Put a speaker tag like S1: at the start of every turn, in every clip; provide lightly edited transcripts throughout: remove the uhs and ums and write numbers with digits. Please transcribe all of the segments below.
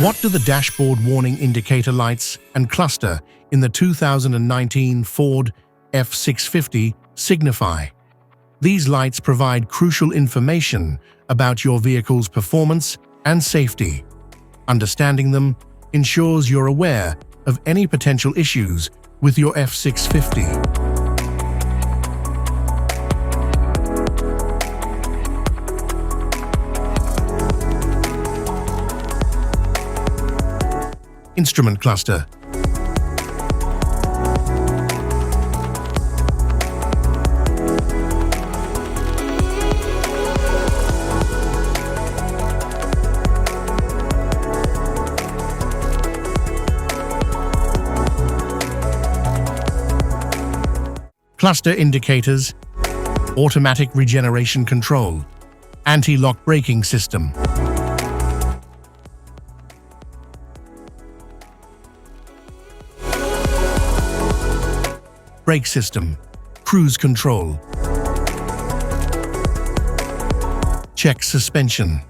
S1: What do the dashboard warning indicator lights and cluster in the 2019 Ford F-650 signify? These lights provide crucial information about your vehicle's performance and safety. Understanding them ensures you're aware of any potential issues with your F-650. Instrument cluster. Cluster indicators, automatic regeneration control, anti-lock braking system. Brake system, cruise control. Check suspension,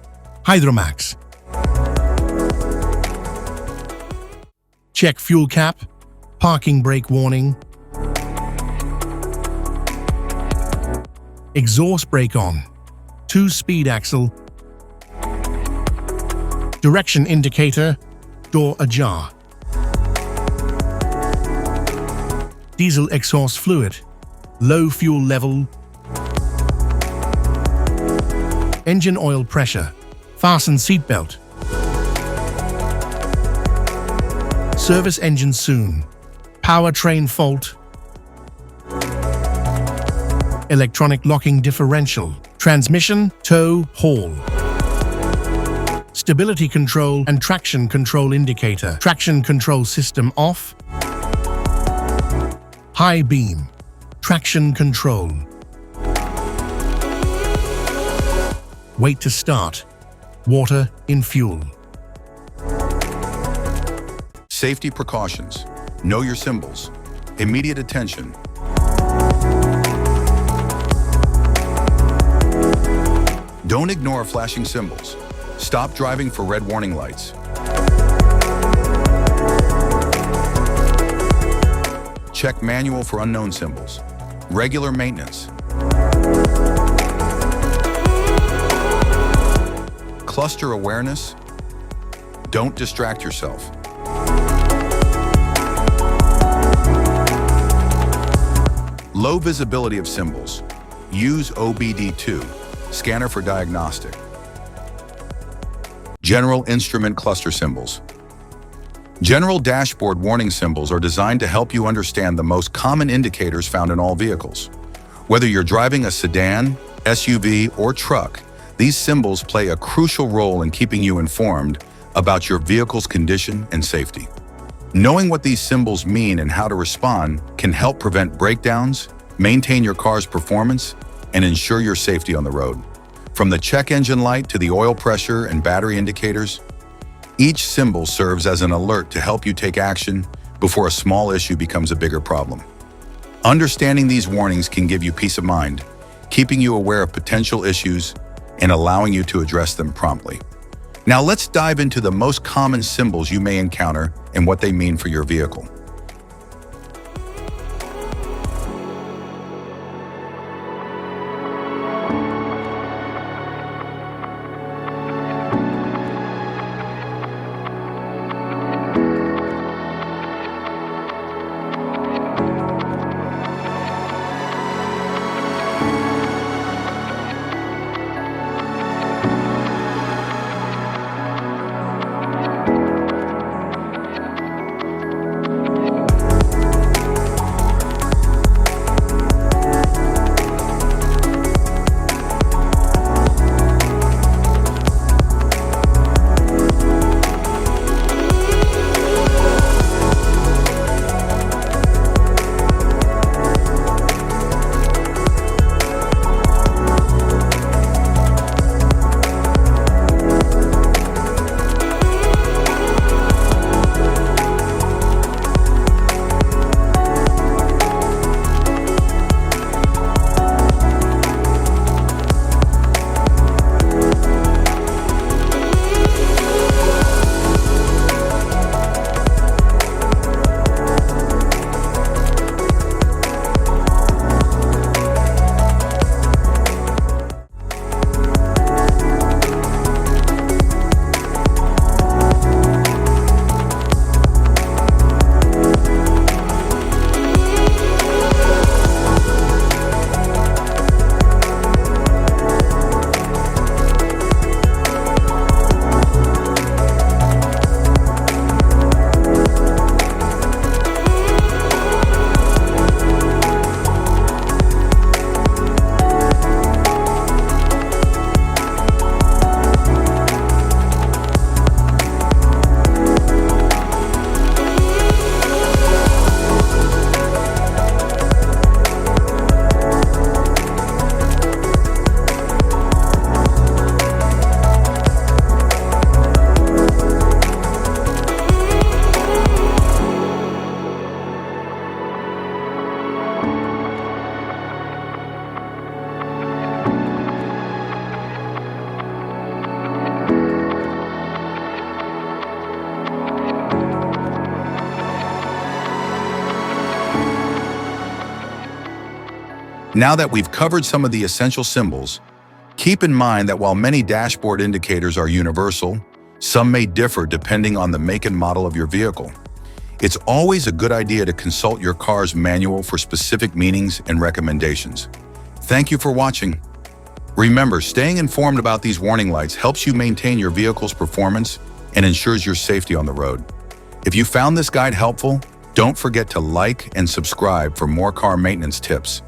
S1: Hydromax. Check fuel cap, parking brake warning. Exhaust brake on, 2-speed axle. Direction indicator, door ajar. Diesel exhaust fluid, low fuel level. Engine oil pressure, fasten seatbelt. Service engine soon, powertrain fault. Electronic locking differential, transmission, tow, haul. Stability control and traction control indicator, traction control system off. High beam, traction control. Wait to start, water in fuel.
S2: Safety precautions. Know your symbols. Immediate attention. Don't ignore flashing symbols. Stop driving for red warning lights. Check manual for unknown symbols. Regular maintenance. Cluster awareness. Don't distract yourself. Low visibility of symbols. Use OBD2, scanner for diagnostic. General instrument cluster symbols. General dashboard warning symbols are designed to help you understand the most common indicators found in all vehicles. Whether you're driving a sedan, SUV, or truck, these symbols play a crucial role in keeping you informed about your vehicle's condition and safety. Knowing what these symbols mean and how to respond can help prevent breakdowns, maintain your car's performance, and ensure your safety on the road. From the check engine light to the oil pressure and battery indicators, each symbol serves as an alert to help you take action before a small issue becomes a bigger problem. Understanding these warnings can give you peace of mind, keeping you aware of potential issues and allowing you to address them promptly. Now let's dive into the most common symbols you may encounter and what they mean for your vehicle. Now that we've covered some of the essential symbols, keep in mind that while many dashboard indicators are universal, some may differ depending on the make and model of your vehicle. It's always a good idea to consult your car's manual for specific meanings and recommendations. Thank you for watching. Remember, staying informed about these warning lights helps you maintain your vehicle's performance and ensures your safety on the road. If you found this guide helpful, don't forget to like and subscribe for more car maintenance tips.